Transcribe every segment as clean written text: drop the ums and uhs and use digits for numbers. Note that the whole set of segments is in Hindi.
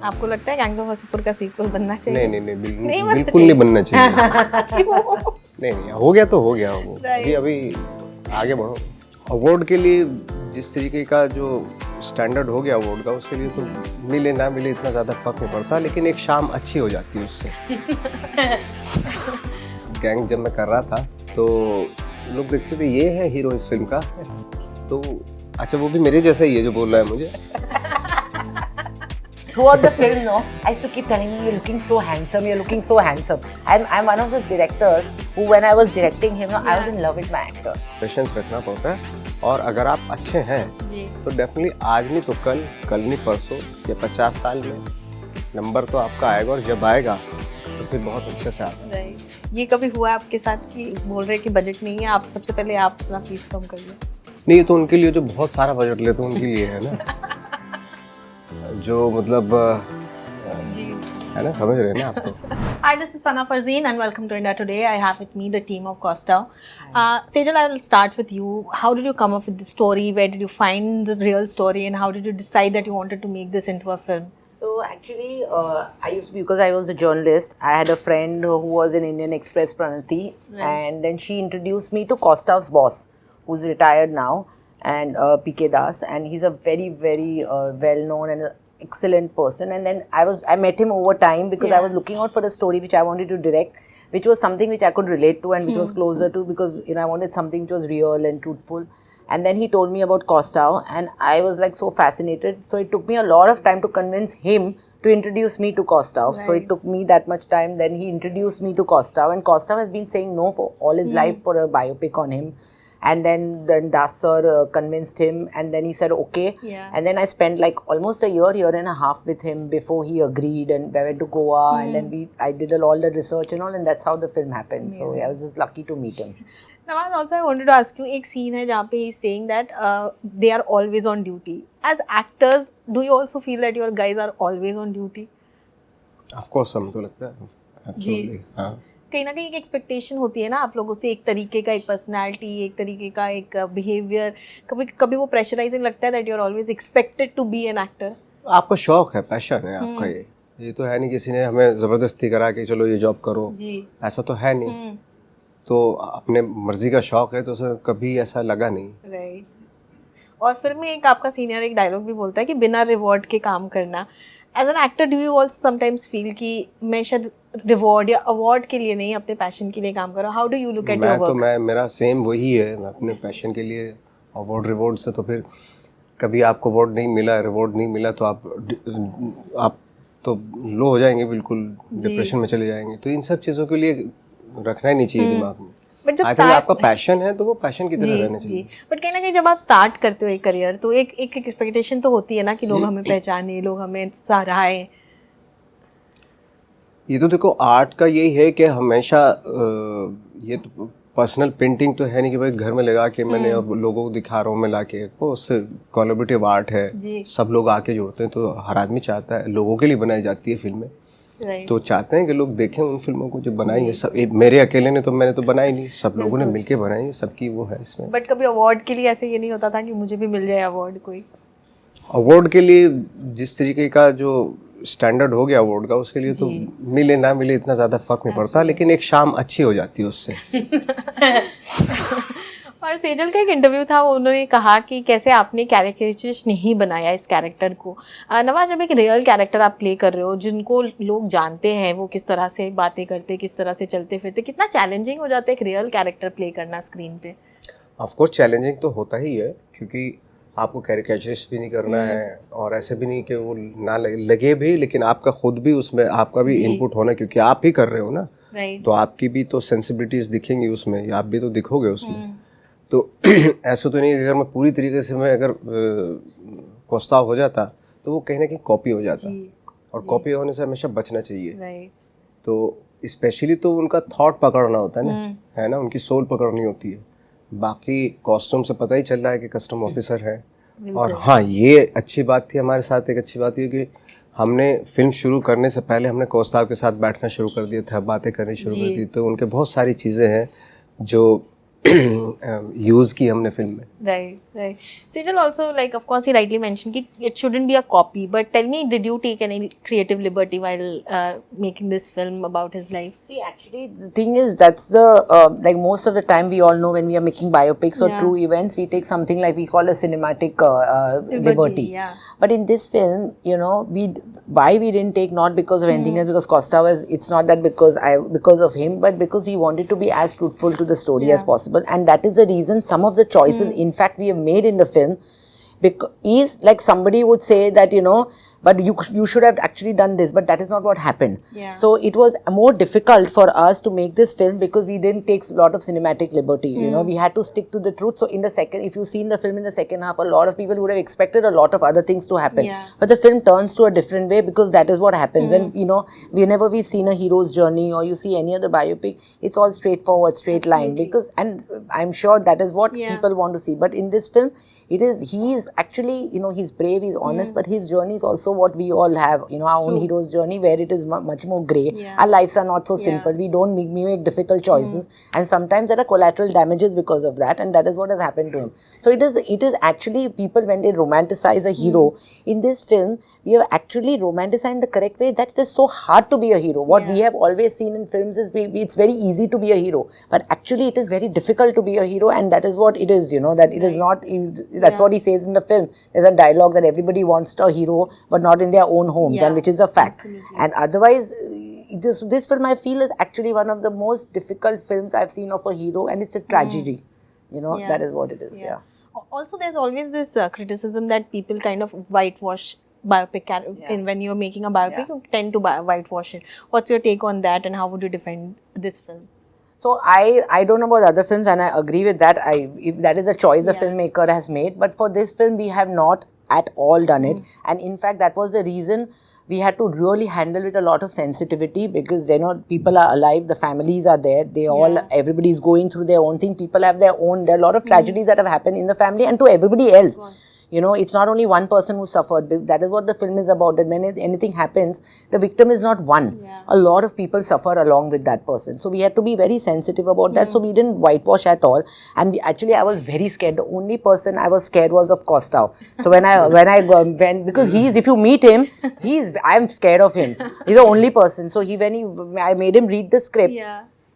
आपको लगता है गैंग्स ऑफ वासेपुर का सीक्वल बनना चाहिए? नहीं, बिल्कुल नहीं बनना चाहिए। नहीं, हो गया तो हो गया वो। अभी आगे बढ़ो। अवार्ड के लिए जिस तरीके का जो स्टैंडर्ड हो गया अवार्ड का, उसके लिए तो मिले ना मिले इतना ज़्यादा फर्क नहीं पड़ता, लेकिन एक शाम अच्छी हो जाती है उससे। गैंग जब मैं कर रहा था तो लोग देखते थे ये है हीरो इस फिल्म का, तो अच्छा वो भी मेरे जैसा ही है जो बोल रहा है मुझे। Throughout the film, no, I used to keep telling me, "You're looking so handsome. You're looking so handsome." I'm one of those directors who, when I was directing him, no, I was in love with my actor. Patience रखना पड़ता है, और अगर आप अच्छे हैं तो डेफिनेटली आज नहीं तो कल नहीं परसों या 50 साल में नंबर तो आपका आएगा, और जब आएगा तो फिर बहुत अच्छे से आएगा। ये कभी हुआ है आपके साथ कि बोल रहे कि बजट नहीं है, आप सबसे पहले आप अपना फीस कम करिए? नहीं, ये तो उनके लिए जो बहुत सारा बजट लेते हैं उनके लिए है ना, जो मतलब जी है ना, समझ रहे हैं ना आप तो। Hi, this is Sana Farzeen and welcome to India Today. I have with me the team of Costa. Sejal, I will start with you. How did you come up with the story? Where did you find the real story, and how did you decide that you wanted to make this into a film? So actually, I used to be, because I was a journalist. I had a friend who was in Indian Express, Pranati, and then she introduced me to Costa's boss, who's retired now, and PK Das, and he's a very, very well-known and excellent person. And then I met him over time because I was looking out for a story which I wanted to direct, which was something which I could relate to and which was closer to, because I wanted something which was real and truthful. And then he told me about Costa, and I was like so fascinated. So it took me a lot of time to convince him to introduce me to Costa. Right. So it took me that much time. Then he introduced me to Costa, and Costa has been saying no for all his life for a biopic on him. And then Das sir convinced him, and then he said okay. And then I spent like almost a year and a half with him before he agreed, and I went to Goa, and then I did all the research and all, and that's how the film happened. So I was just lucky to meet him. Nawaz, also I wanted to ask you, एक scene है जहाँ पे he's saying that they are always on duty. As actors, do you also feel that your guys are always on duty? Of course, हमें तो लगता है absolutely, हाँ। कहीं ना कहीं एक एक्सपेक्टेशन होती है ना आप लोगों से, एक तरीके का, एक पर्सनालिटी, एक तरीके का एक बिहेवियर, कभी कभी वो प्रेशराइजिंग लगता है that you are always expected to be an actor? आपका शौक है, पैशन है आपका, ये तो है नहीं किसी ने हमें जबरदस्ती करा कि चलो ये जॉब करो जी, ऐसा तो है नहीं। तो अपने मर्जी का शौक है, तो उसमें कभी ऐसा लगा नहीं। राइट। और फिल्म में एक आपका सीनियर एक डायलॉग भी बोलता है कि बिना रिवॉर्ड के काम करना। As an actor do you also sometimes feel कि मैं शायद रिवॉर्ड या अवार्ड के लिए नहीं, अपने पैशन के लिए काम करो? How do you look at your work? मैं मेरा सेम वही है, मैं अपने पैशन के लिए अवार्ड रिवॉर्ड से, तो फिर कभी आपको अवार्ड नहीं मिला, रिवॉर्ड नहीं मिला, तो आप तो लो हो जाएंगे, बिल्कुल डिप्रेशन में चले जाएंगे। तो इन सब चीज़ों के लिए रखना ही नहीं चाहिए दिमाग में। बट जब आपका पैशन है तो वो पैशन की तरह रहना चाहिए। बट कहीं ना कहीं जब आप स्टार्ट करते हो एक करियर, तो एक एक्सपेक्टेशन तो होती है ना कि लोग हमें पहचाने, लोग हमें सराहें। ये तो देखो आर्ट का यही है कि हमेशा ये तो पर्सनल पेंटिंग तो है नहीं कि भाई घर में लगा के मैंने अब लोगों को दिखा रहा हूँ मैं ला के, वो उससे कोलैबोरेटिव आर्ट है, सब लोग आके जोड़ते हैं। तो हर आदमी चाहता है, लोगों के लिए बनाई जाती है फिल्में, तो चाहते हैं कि लोग देखें उन फिल्मों को जो बनाई है। सब मेरे अकेले ने तो मैंने तो बनाई नहीं, सब लोगों ने मिलके बनाई है, सबकी वो है इसमें। बट कभी अवार्ड के लिए ऐसे ये नहीं होता था कि मुझे भी मिल जाए अवार्ड? कोई अवार्ड के लिए जिस तरीके का जो स्टैंडर्ड हो गया अवार्ड का, उसके लिए तो मिले ना मिले इतना ज़्यादा फर्क नहीं पड़ता, लेकिन एक शाम अच्छी हो जाती है उससे। और सेजल का एक इंटरव्यू था, उन्होंने कहा कि कैसे आपने कैरेक्टराइजेशन नहीं बनाया इस कैरेक्टर को। नवाज, जब एक रियल कैरेक्टर आप प्ले कर रहे हो, जिनको लोग जानते हैं वो किस तरह से बातें करते, किस तरह से चलते फिरते, कितना चैलेंजिंग हो जाता है एक रियल कैरेक्टर प्ले करना स्क्रीन पे? ऑफ कोर्स चैलेंजिंग तो होता ही है, क्योंकि आपको कैरेक्टरिस्ट भी नहीं करना है, और ऐसे भी नहीं कि वो ना लगे भी, लेकिन आपका खुद भी उसमें आपका भी इनपुट होना, क्योंकि आप ही कर रहे हो ना, तो आपकी भी तो सेंसिबिलिटीज दिखेंगी उसमें, आप भी तो दिखोगे उसमें। तो ऐसा तो नहीं कि अगर मैं पूरी तरीके से मैं अगर कोस्ता हो जाता तो वो कहीं ना कहीं कॉपी हो जाता, और कॉपी होने से हमेशा बचना चाहिए। तो स्पेशली तो उनका थॉट पकड़ना होता है ना, है ना, उनकी सोल पकड़नी होती है। बाकी कॉस्ट्यूम से पता ही चल रहा है कि कस्टम ऑफिसर है। और हाँ, ये अच्छी बात थी हमारे साथ, एक अच्छी बात ये कि हमने फिल्म शुरू करने से पहले हमने कोस्ता के साथ बैठना शुरू कर दिया था, बातें करनी शुरू कर दी। तो उनके बहुत सारी चीज़ें हैं जो यूज़ की हमने फिल्म में। Right. Sejal also, like, of course, he rightly mentioned that it shouldn't be a copy. But tell me, did you take any creative liberty while making this film about his life? See, actually, the thing is, that's the like most of the time we all know when we are making biopics or Yeah. true events, we take something like we call a cinematic liberty. Yeah. But in this film, you know, why we didn't take, not because of anything else, because Costa was, it's not that because of him, but because we wanted to be as truthful to the story as possible, and that is the reason some of the choices, in fact, we have made in the film, is like somebody would say that, you know, but you should have actually done this, but that is not what happened. Yeah. So it was more difficult for us to make this film because we didn't take a lot of cinematic liberty. You know, we had to stick to the truth. So in the second, if you see in the film in the second half, a lot of people would have expected a lot of other things to happen. Yeah. But the film turns to a different way because that is what happens. And you know, whenever we've seen a hero's journey or you see any other biopic, it's all straightforward, straight line. Because, and I'm sure that is what people want to see. But in this film, he's actually, you know, he's brave, he's honest, but his journey is also what we all have, you know, our own hero's journey, where it is much more grey. Yeah. Our lives are not so simple. We don't we make difficult choices, and sometimes there are collateral damages because of that, and that is what has happened to him. So it is actually, people, when they romanticize a hero, in this film, we have actually romanticized in the correct way, that it is so hard to be a hero. What we have always seen in films is it's very easy to be a hero, but actually it is very difficult to be a hero, and that is what it is, you know, that it is not, that's what he says in the film. There's a dialogue that everybody wants a hero, but not in their own homes, and which is a fact. Absolutely. And otherwise, this film, I feel, is actually one of the most difficult films I've seen of a hero, and it's a tragedy. You know, that is what it is. Yeah. Also, there's always this criticism that people kind of whitewash biopic in when you're making a biopic, you tend to whitewash it. What's your take on that, and how would you defend this film? So I don't know about other films, and I agree with that. If that is a choice the filmmaker has made, but for this film we have not at all done it, and in fact that was the reason we had to really handle with a lot of sensitivity, because, you know, people are alive, the families are there, they all, everybody is going through their own thing, people have their own, there are a lot of tragedies that have happened in the family and to everybody else. You know, it's not only one person who suffered. That is what the film is about, that when anything happens, the victim is not one. A lot of people suffer along with that person. So we had to be very sensitive about that. So we didn't whitewash at all. And I was very scared. The only person I was scared was of Costa. So because if you meet him, I'm scared of him. He's the only person. So I made him read the script.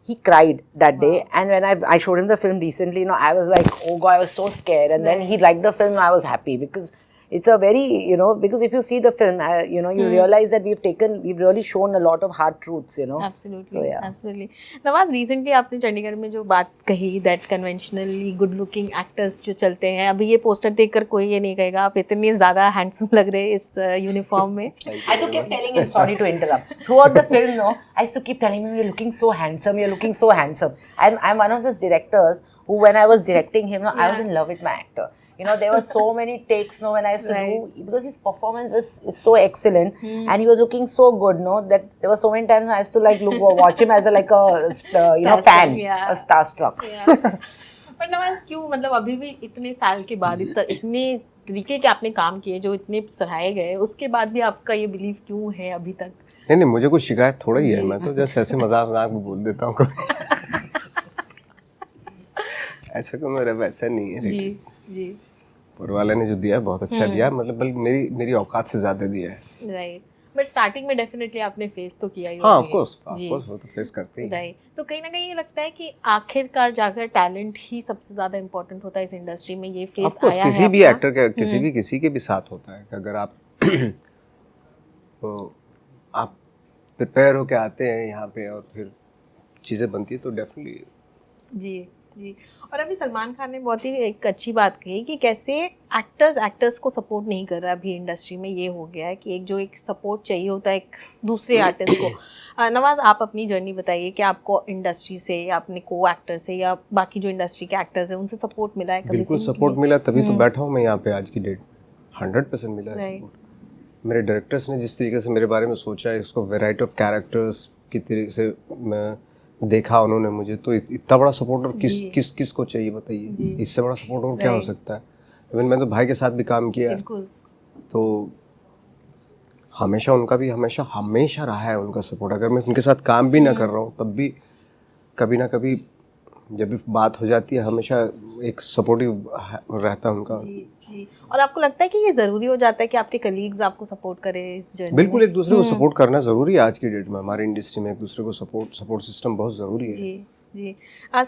He cried that day, and when I showed him the film recently, you know, I was like, oh God, I was so scared. And then he liked the film, and I was happy, because it's a very, you know, because if you see the film, you know, you realize that we've really shown a lot of hard truths, you know. Absolutely. So, yeah. Absolutely. Nawaz, recently आपने चंडीगढ़ में जो बात कही, that conventionally good looking actors जो चलते हैं, अभी ये पोस्टर देखकर कोई ये नहीं कहेगा आप इतनी ज़्यादा handsome लग रहे इस यूनिफॉर्म में. I to keep telling him, sorry to interrupt. Throughout the film, no, I used to keep telling him, you're looking so handsome, you're looking so handsome. I'm one of those directors who, when I was directing him, no, I was in love with my actor. You know, there were so many takes, no, when I used to do, because his performance is so excellent, and he was looking so good, no, that there were so many times I used to like watch him as a fan, a starstruck. पर नवाज, क्यों, मतलब अभी भी इतने साल के बाद इतने तरीके के आपने काम किए जो इतने सराहे गए, उसके बाद भी आपका ये बिलीव क्यों है अभी तक? नहीं, मुझे कुछ शिकायत थोड़ा ही है, मैं तो जैसे ऐसे मजाक में बोल देता हूँ ऐसा को मेरा वैसा नहीं है। जी ऊपर वाले ने जो दिया है बहुत अच्छा दिया है, मतलब बल्कि मेरी औकात से ज्यादा दिया है। राइट, बट स्टार्टिंग में डेफिनेटली आपने फेस तो किया ही। हाँ, ऑफ कोर्स वो तो फेस करते ही। राइट, तो कहीं ना कहीं ये लगता है कि आखिरकार जाकर टैलेंट ही सबसे ज्यादा इम्पोर्टेंट होता है इस इंडस्ट्री में, ये फेस आया है किसी भी एक्टर का, किसी के भी साथ होता है कि अगर आप तो आप प्रिपेयर होके आते हैं यहाँ पे और फिर चीज़ें बनती है तो डेफिनेटली। जी। और अभी सलमान खान ने बहुत ही एक अच्छी बात कही कि कैसे एक्टर्स को सपोर्ट नहीं कर रहा अभी इंडस्ट्री में, ये हो गया है कि एक सपोर्ट चाहिए होता है एक दूसरे आर्टिस्ट को। नवाज, आप अपनी जर्नी बताइए कि आपको इंडस्ट्री से या अपने को एक्टर से या बाकी जो इंडस्ट्री के एक्टर्स हैं उनसे सपोर्ट मिला है कभी? बिल्कुल सपोर्ट मिला, तभी तो बैठा हूँ मैं यहाँ पे आज की डेट। 100% मिला है सपोर्ट। मेरे डायरेक्टर्स ने जिस तरीके से मेरे बारे में सोचा है, इसको वैरायटी ऑफ कैरेक्टर्स की तरीके से मैं देखा उन्होंने मुझे, तो इतना बड़ा सपोर्ट और किस को चाहिए बताइए, इससे बड़ा सपोर्ट और क्या हो सकता है। इवन मैं तो भाई के साथ भी काम किया है, तो हमेशा उनका भी हमेशा रहा है उनका सपोर्ट। अगर मैं उनके साथ काम भी ना कर रहा हूँ तब भी कभी ना कभी जब भी बात हो जाती है हमेशा एक सपोर्टिव रहता है उनका। जी जी। और आपको लगता है कि ये ज़रूरी हो जाता है कि आपके कलीग्स आपको सपोर्ट करें इस जर्नी बिल्कुल, में? एक दूसरे को सपोर्ट करना ज़रूरी है आज की डेट में। हमारी इंडस्ट्री में एक दूसरे को सपोर्ट सिस्टम बहुत ज़रूरी है। जी जी।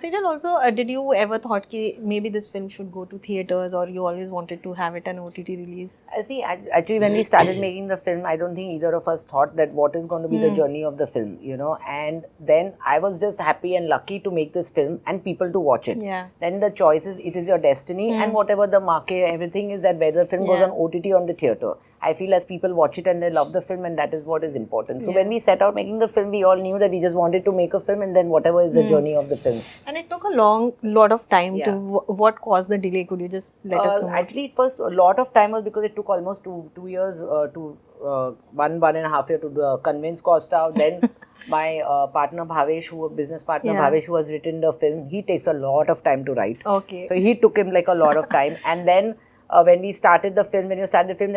Sejal, also did you ever thought कि maybe this film should go to theaters, or you always wanted to have it an OTT release? See, actually, when we started making the film, I don't think either of us thought that what is going to be the journey of the film, you know. And then I was just happy and lucky to make this film and people to watch it. Yeah. Then the choice is, it is your destiny, and whatever the market, everything is that whether the film goes on OTT or on the theater. I feel as people watch it and they love the film, and that is what is important. So when we set out making the film, we all knew that we just wanted to make a film, and then whatever is the journey of the film. And it took a lot of time to. What caused the delay? Could you just let us know? Actually, it was a lot of time was because it took almost two years to one and a half year to convince Costa. Then my partner Bhavesh, business partner Bhavesh, who has written the film, he takes a lot of time to write. Okay. So he took him like a lot of time, and then. When we started the film, then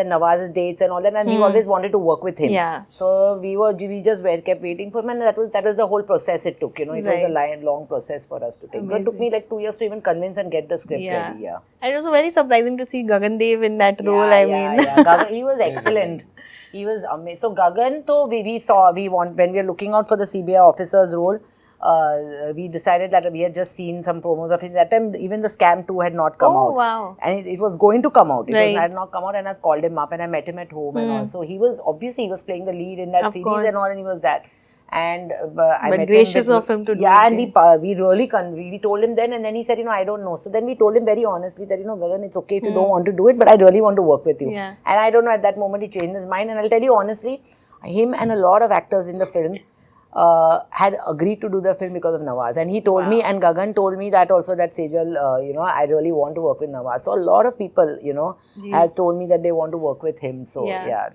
Nawaz's dates and all that, and we always wanted to work with him. Yeah. So we just kept waiting for him, and that was the whole process it took. You know, it was a long process for us to take. It took me like 2 years to even convince and get the script ready. Yeah. And it was very surprising to see Gagan Dev in that role. Gagan, he was excellent. He was amazing. So Gagan, when we were looking out for the CBI officer's role. We decided that we had just seen some promos of it. That time, even the Scam 2 had not come out. Oh, wow. And it was going to come out. It Right. had not come out, and I called him up and I met him at home and all. So he was playing the lead in that Of series course. and all, and he was that. And I But met gracious him of him to do yeah, it, and we really we told him then, and then he said, I don't know. So then we told him very honestly that, Gagan, it's okay if you don't want to do it, but I really want to work with you. Yeah. And I don't know, at that moment he changed his mind, and I'll tell you honestly, him and a lot of actors in the film had agreed to do the film because of Nawaz, and he told me, and Gagan told me that also, that Sejal, I really want to work with Nawaz. So a lot of people, have told me that they want to work with him. So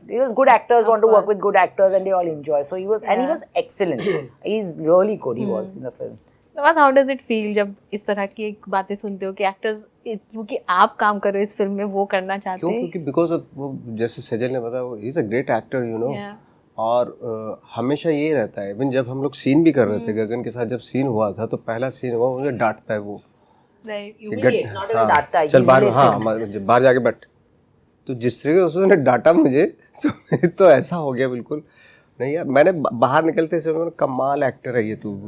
because good actors want to work with good actors, and they all enjoy. So he was, and he was excellent. He's really good. He was in the film. Nawaz, how does it feel जब इस तरह की बातें सुनते हो कि एक्टर्स क्योंकि आप काम कर रहे हो इस फिल्म में वो करना चाहते हैं? क्योंकि बिकॉज ऑफ वो जैसे सजल ने बताया, he is a great actor, और हमेशा ये रहता है। इवन जब हम लोग सीन भी कर रहे थे गगन के साथ, जब सीन हुआ था तो पहला सीन हुआ, मुझे डांटता है वो, चल बाहर, जब बाहर जाके बैठ। तो जिस तरीके से उसने डांटा मुझे, तो ऐसा हो गया बिल्कुल नहीं यार। मैंने बाहर निकलते से कमाल एक्टर है ये तू।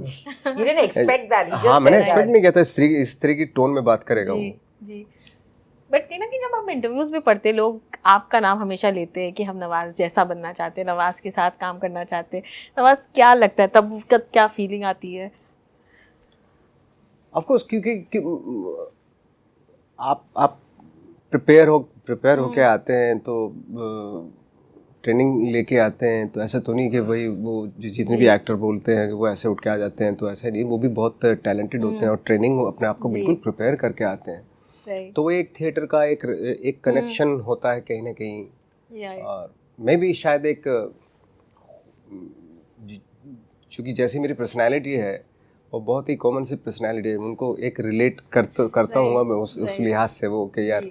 You didn't expect that. हाँ, मैंने एक्सपेक्ट नहीं किया था इस तरह की टोन में बात करेगा वो। जी। बट कहीं ना कहीं जब आप इंटरव्यूज में पढ़ते, लोग आपका नाम हमेशा लेते हैं कि हम नवाज जैसा बनना चाहते हैं, नवाज के साथ काम करना चाहते हैं। नवाज, क्या लगता है तब क्या फीलिंग आती है? ऑफ कोर्स, क्योंकि आप प्रिपेयर होके आते हैं, तो ट्रेनिंग लेके आते हैं, तो ऐसा तो नहीं कि भाई वो जितने भी एक्टर बोलते हैं कि वो ऐसे उठ के आ जाते हैं, तो ऐसा नहीं। वो भी बहुत टैलेंटेड होते हैं और ट्रेनिंग अपने आप को बिल्कुल प्रिपेयर करके आते हैं। तो वो एक थिएटर का एक कनेक्शन होता है कहीं ना कहीं। और मैं भी शायद एक, चूँकि जैसी मेरी पर्सनैलिटी है वो बहुत ही कॉमन सी पर्सनैलिटी है, उनको एक रिलेट करता हूँ मैं उस लिहाज से वो, कि यार,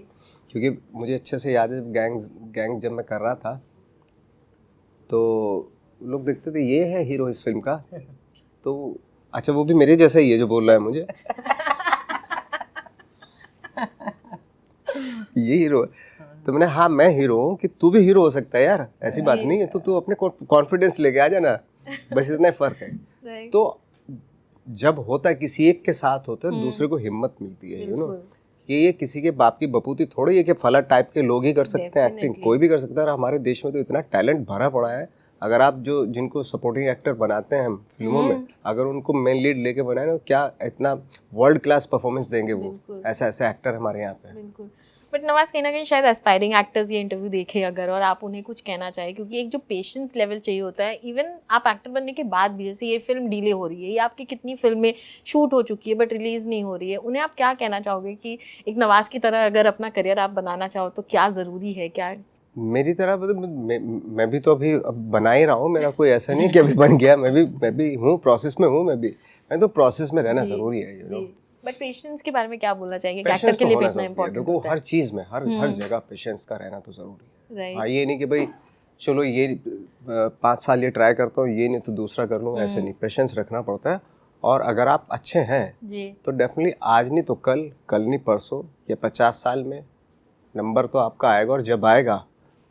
क्योंकि मुझे अच्छे से याद है गैंग जब मैं कर रहा था तो लोग देखते थे ये है हीरो इस फिल्म का, तो अच्छा वो भी मेरे जैसा ही है जो बोल रहा है मुझे ये हीरो है। तो मैंने, हाँ मैं हीरो हूँ, कि तू भी हीरो हो सकता है यार, ऐसी बात नहीं है, तो तू अपने कॉन्फिडेंस लेके आ जाना, बस इतना फर्क है। तो जब होता है किसी एक के साथ होता है, दूसरे को हिम्मत मिलती है, ये किसी के बाप की बपूती थोड़ी है कि फला टाइप के लोग ही कर सकते हैं एक्टिंग, कोई भी कर सकता है। और हमारे देश में तो इतना टैलेंट भरा पड़ा है, अगर आप जिनको सपोर्टिंग एक्टर बनाते हैं हम फिल्मों में, अगर उनको मेन लीड लेके बनाए ना, क्या इतना वर्ल्ड क्लास परफॉर्मेंस देंगे वो, ऐसा एक्टर हमारे यहाँ पे। बिल्कुल। बट नवाज, कहीं ना कहीं शायद एस्पायरिंग एक्टर्स ये इंटरव्यू देखे अगर, और आप उन्हें कुछ कहना चाहें, क्योंकि एक जो पेशेंस लेवल चाहिए होता है, इवन आप एक्टर बनने के बाद भी, जैसे ये फिल्म डिले हो रही है, ये आपकी कितनी फिल्में शूट हो चुकी है बट रिलीज़ नहीं हो रही है, उन्हें आप क्या कहना चाहोगे कि एक नवाज की तरह अगर अपना करियर आप बनाना चाहो तो क्या ज़रूरी है? क्या मेरी तरह मैं भी तो अभी बना ही रहा हूँ, मेरा कोई ऐसा नहीं कि अभी बन गया, मैं भी हूँ, प्रोसेस में हूँ, मैं तो प्रोसेस में रहना ज़रूरी है। बट पेशेंस के बारे में क्या बोलना चाहेंगे? एक्टर के लिए भी इतना इम्पोर्टेंट देखो, हर चीज़ में हर जगह पेशेंस का रहना तो ज़रूरी है। हाँ, ये नहीं कि भाई चलो ये 5 साल ये ट्राई करता हूँ, ये नहीं तो दूसरा कर लूँ, ऐसे नहीं, पेशेंस रखना पड़ता है। और अगर आप अच्छे हैं जी तो डेफिनेटली आज नहीं तो कल, कल नहीं परसों, या 50 साल में नंबर तो आपका आएगा, और जब आएगा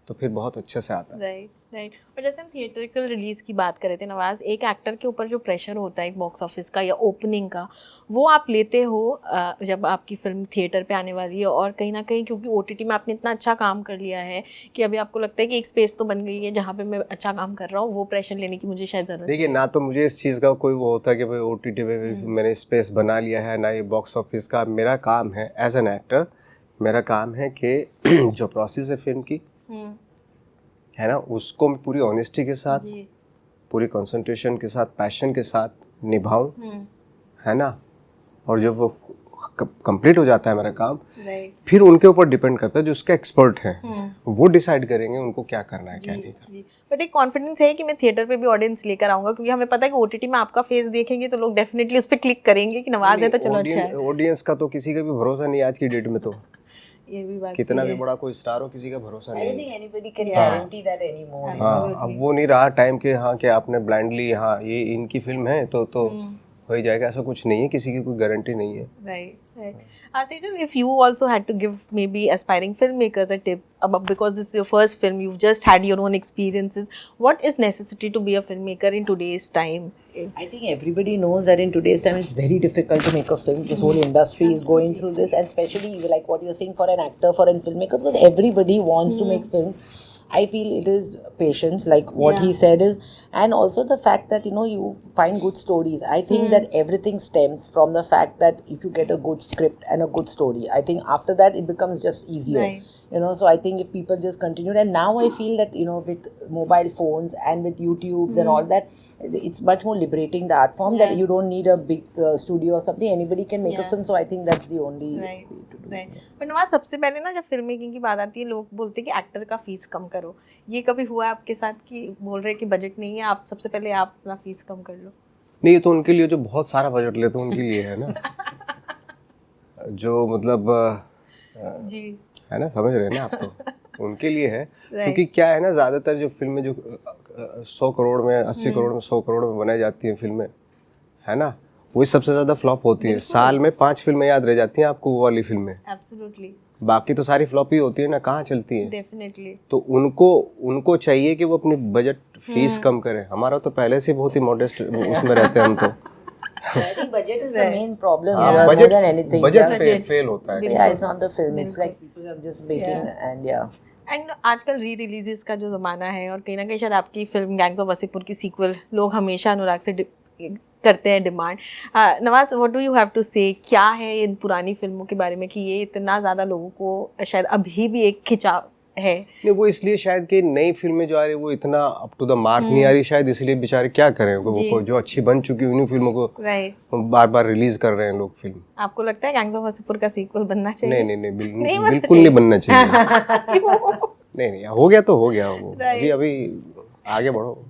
तो फिर बहुत अच्छे से आता है। Right right. और जैसे हम थिएट्रिकल रिलीज की बात कर रहे थे नवाज, एक एक्टर के ऊपर जो प्रेशर होता है बॉक्स ऑफिस का या ओपनिंग का, वो आप लेते हो जब आपकी फिल्म थिएटर पे आने वाली है, और कहीं ना कहीं क्योंकि ओटीटी में आपने इतना अच्छा काम कर लिया है कि अभी आपको लगता है कि एक स्पेस तो बन गई है जहाँ पे मैं अच्छा काम कर रहा हूँ, वो प्रेशर लेने की मुझे शायद ज़रूरत देखिए, ना तो मुझे इस चीज़ का कोई वो होता है कि भाई ओटीटी पे मैंने स्पेस बना लिया है, ना ये बॉक्स ऑफिस का। मेरा काम है एज एन एक्टर, मेरा काम है कि जो प्रोसेस है फिल्म की, है। है ना, उसको मैं पूरी ऑनेस्टी के साथ, जी पूरी कंसंट्रेशन के साथ, पैशन के साथ निभाऊं, है ना। और जब वो कंप्लीट हो जाता है मेरा काम, राइट फिर उनके ऊपर डिपेंड करता है, जो उसके एक्सपर्ट हैं वो डिसाइड करेंगे उनको क्या करना है क्या नहीं करना। जी। बट एक कॉन्फिडेंस है कि मैं थिएटर पे भी ऑडियंस लेकर आऊंगा, क्योंकि हमें पता है कि ओटीटी में आपका फेस देखेंगे तो लोग डेफिनेटली उस पर क्लिक करेंगे कि नवाज है तो चलो अच्छा है। ऑडियंस का तो किसी का भी भरोसा नहीं आज की डेट में, तो ये भी बात कितना सही भी है। बड़ा कोई स्टार हो, किसी का भरोसा I नहीं don't है। think anybody can guarantee that anymore. हाँ, अब वो नहीं रहा टाइम के, हाँ कि आपने ब्लाइंडली, हाँ ये इनकी फिल्म है तो हो ही जाएगा, ऐसा कुछ नहीं है, किसी की कोई गारंटी नहीं है। Right, right. Sejal, if you also had to give maybe aspiring filmmakers a tip about, because this is your first film, you've just had your own experiences, what is necessity to be a filmmaker in today's time? I think everybody knows that in today's time it's very difficult to make a film. This whole industry is going through this, and especially like what you're saying for an actor, for a filmmaker, because everybody wants to make film. I feel it is patience, like what he said is, and also the fact that you find good stories. I think that everything stems from the fact that if you get a good script and a good story, I think after that it becomes just easier. Right. So I think if people just continue, and now I feel that with mobile phones and with YouTubes and all that, it's much more liberating, the art form, that you don't need a big studio or something. Anybody can make a film, so I think that's the only way to do it. Right. पर नवाज, सबसे पहले ना जब फिल्म मेकिंग की बात आती है लोग बोलते हैं कि एक्टर का फीस कम करो। ये कभी हुआ है आपके साथ कि बोल रहे हैं कि बजट नहीं है, आप सबसे पहले आप अपना फीस कम कर लो? नहीं, ये तो उनके लिए जो बहुत सारा बजट लेते हैं उनके लिए है ना, जो मतलब जी है ना, समझ रहे हैं ना आप, तो उनके लिए है। क्योंकि क्या है ना, ज़्यादातर जो फिल्में जो 100 करोड़ में, 80 करोड़ में, 100 करोड़ में बनाई जाती हैं फिल्में, है ना, वही सबसे ज़्यादा फ्लॉप होती है। साल में 5 फिल्में याद रह जाती हैं आपको, वो वाली फिल्में, एब्सोल्युटली, बाकी तो सारी फ्लॉप ही होती है ना, कहाँ चलती हैं। डेफिनेटली। तो उनको चाहिए कि वो अपनी बजट फीस कम करें। हमारा तो पहले से बहुत ही मॉडेस्ट उसमें रहते हैं हम तो। I think budget is the main problem हाँ, here more budget than anything. Budget fail होता है। Yeah, it's not the film. It's like people are just making and and आजकल री रिलीजेस का जो ज़माना है, और कहीं ना कहीं शायद आपकी फिल्म गैंग्स ऑफ वासेपुर की सीक्वल लोग हमेशा अनुराग से करते हैं demand. Nawaz, what do you have to say, क्या है इन पुरानी फिल्मों के बारे में कि ये इतना ज़्यादा लोगों को शायद अभी भी एक खिंचाव है? नहीं, वो इसलिए शायद कि नई फिल्में जो आ रही है वो इतना अप टू द मार्क नहीं आ रही, शायद इसलिए बेचारे क्या करें, वो जो अच्छी बन चुकी उन्हीं फिल्मों को राइट बार बार रिलीज कर रहे हैं लोग फिल्म। आपको लगता है गैंग्स ऑफ वासेपुर का सीक्वल बनना चाहिए? नहीं, बिल्कुल नहीं बनना चाहिए। नहीं, हो गया तो हो गया, वो अभी आगे बढ़ो।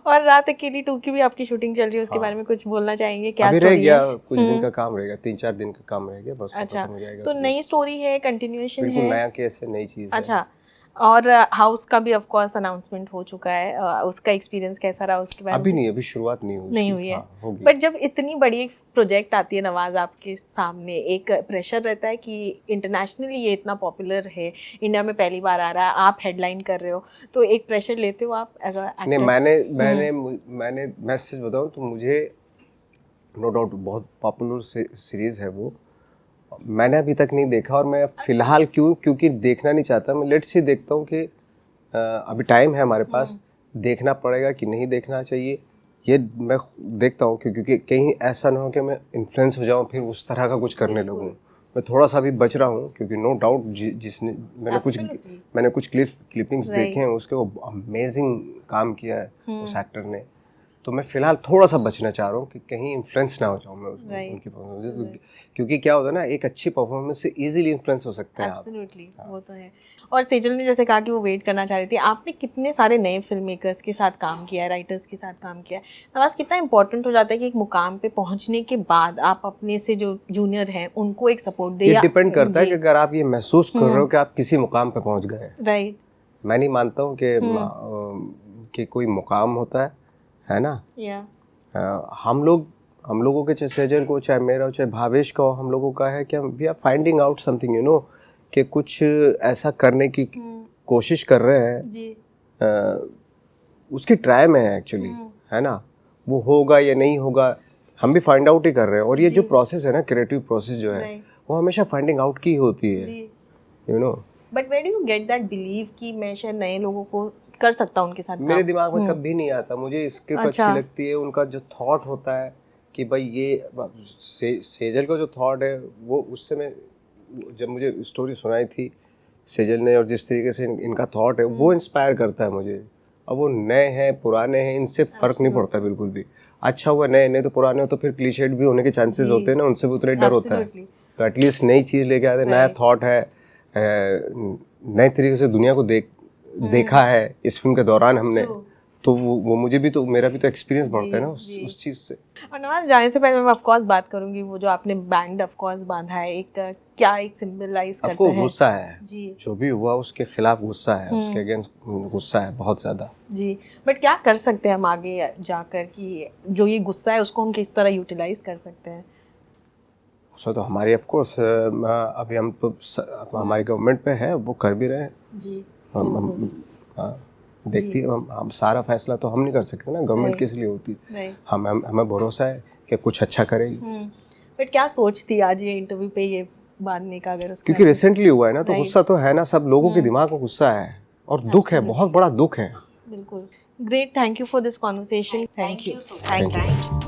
और रात अकेली 2 की भी आपकी शूटिंग चल रही है, उसके बारे में कुछ बोलना चाहेंगे? क्या अभी रह स्टोरी गया, है? कुछ दिन का काम रह गया, 3-4 दिन का काम रह गया, बस अच्छा, खत्म हो जाएगा। तो नई स्टोरी है, कंटिन्यूएशन बिल्कुल है? नया केस है, नई चीज है। अच्छा, और हाउस का भी ऑफ कोर्स अनाउंसमेंट हो चुका है, उसका एक्सपीरियंस कैसा रहा उसके बारे में? अभी नहीं, अभी शुरुआत नहीं हुई, नहीं हुई है, हाँ, होगी। बट जब इतनी बड़ी एक प्रोजेक्ट आती है नवाज आपके सामने, एक प्रेशर रहता है कि इंटरनेशनली ये इतना पॉपुलर है, इंडिया में पहली बार आ रहा है, आप हेडलाइन कर रहे हो, तो एक प्रेशर लेते हो आप एज अ एक्टर? नहीं, मैं सच बताऊं तो मुझे नो डाउट बहुत पॉपुलर सीरीज है वो, मैंने अभी तक नहीं देखा, और मैं फिलहाल क्योंकि देखना नहीं चाहता, मैं लेट्स सी देखता हूँ कि अभी टाइम है हमारे पास, देखना पड़ेगा कि नहीं देखना चाहिए, ये मैं देखता हूँ, क्योंकि कहीं ऐसा ना हो कि मैं इन्फ्लुएंस हो जाऊँ फिर उस तरह का कुछ करने लगूँ। मैं थोड़ा सा भी बच रहा हूँ, क्योंकि नो डाउट जिसने मैंने कुछ क्लिपिंग्स देखे हैं उसके, वो अमेजिंग काम किया है उस एक्टर ने, तो मैं फिलहाल थोड़ा सा बचना चाह रहा हूँ कि कहीं इन्फ्लुएंस ना हो जाऊँ मैं उनकी परफॉर्मेंस, क्योंकि क्या होता है ना, एक अच्छी परफॉर्मेंस से इजीली इन्फ्लुएंस हो सकते हैं आप। एब्सोल्युटली, वो तो है। और सेजल ने जैसे कहा कि वो वेट करना चाह रही थी, आपने कितने सारे नए फिल्म मेकर्स के साथ काम किया है, राइटर्स के साथ काम किया है, नवाज कितना इंपॉर्टेंट हो जाता है कि एक मुकाम पे पहुंचने के बाद आप अपने से जो जूनियर हैं उनको एक सपोर्ट दे? ये डिपेंड करता है कि अगर आप ये महसूस कर रहे हो कि आप किसी मुकाम पे पहुंच गए। राइट, मैं नहीं मानता हूँ कि कोई मुकाम होता है ना। या हम लोगों के, चाहे सेजल को, चाहे मेरा हो, चाहे भावेश का हो, हम लोगों का है कि हम we are finding out something, you know, कि कुछ ऐसा करने की कोशिश कर रहे हैं, जी उसकी ट्राई में है एक्चुअली, है ना, वो होगा या नहीं होगा हम भी फाइंड आउट ही कर रहे हैं। और ये जो प्रोसेस है ना, क्रिएटिव प्रोसेस जो है, वो हमेशा फाइंडिंग आउट की होती है, you know. But where do you get that believe कि मैं शायद नए लोगों को कर सकता हूँ उनके साथ मेरे दिमाग में कभी नहीं आता, मुझे स्क्रिप्ट अच्छी लगती है, उनका जो थॉट होता है कि भाई ये सेजल का जो थॉट है वो, उससे मैं जब मुझे स्टोरी सुनाई थी सेजल ने और जिस तरीके से इनका थॉट है वो इंस्पायर करता है मुझे। अब वो नए हैं पुराने हैं इनसे फ़र्क नहीं पड़ता बिल्कुल भी। अच्छा हुआ नए, नहीं तो पुराने हो तो फिर क्लीशेड भी होने के चांसेस होते हैं ना, उनसे भी उतना ही डर होता है। तो एटलीस्ट नई चीज़ लेके आते, नया थॉट है, नए तरीके से दुनिया को देखा है इस फिल्म के दौरान हमने, तो वो मुझे भी, तो मेरा भी तो एक्सपीरियंस बढ़ता है ना उस चीज़ से। और नवाज जाने से पहले मैं ऑफ कोर्स बात करूंगी, वो जो आपने बैंड ऑफ कोर्स बांधा है, एक क्या एक सिंबलाइज करता है? गुस्सा है जी, जो भी हुआ उसके खिलाफ गुस्सा है, उसके अगेंस्ट गुस्सा है बहुत ज़्यादा। जी, बट क्या कर सकते हैं हम आगे जाकर कि जो ये गुस्सा है उसको हम किस तरह यूटिलाइज कर सकते हैं? सो तो हमारी ऑफ कोर्स अभी हम तो हमारी गवर्नमेंट पे है, वो कर भी रहे हैं जी, हम हाँ देखती है। हम सारा फैसला तो हम नहीं कर सकते ना, गवर्नमेंट किस लिए होती है, हमें भरोसा है कि कुछ अच्छा करेगी। बट क्या सोचती आज ये इंटरव्यू पे ये बांधने का, अगर उसका क्योंकि रिसेंटली हुआ है ना, तो गुस्सा तो है ना, सब लोगों के दिमाग में गुस्सा है और दुख है, बहुत बड़ा दुख है। बिल्कुल। Great, thank you for this conversation. Thank you. Thank you.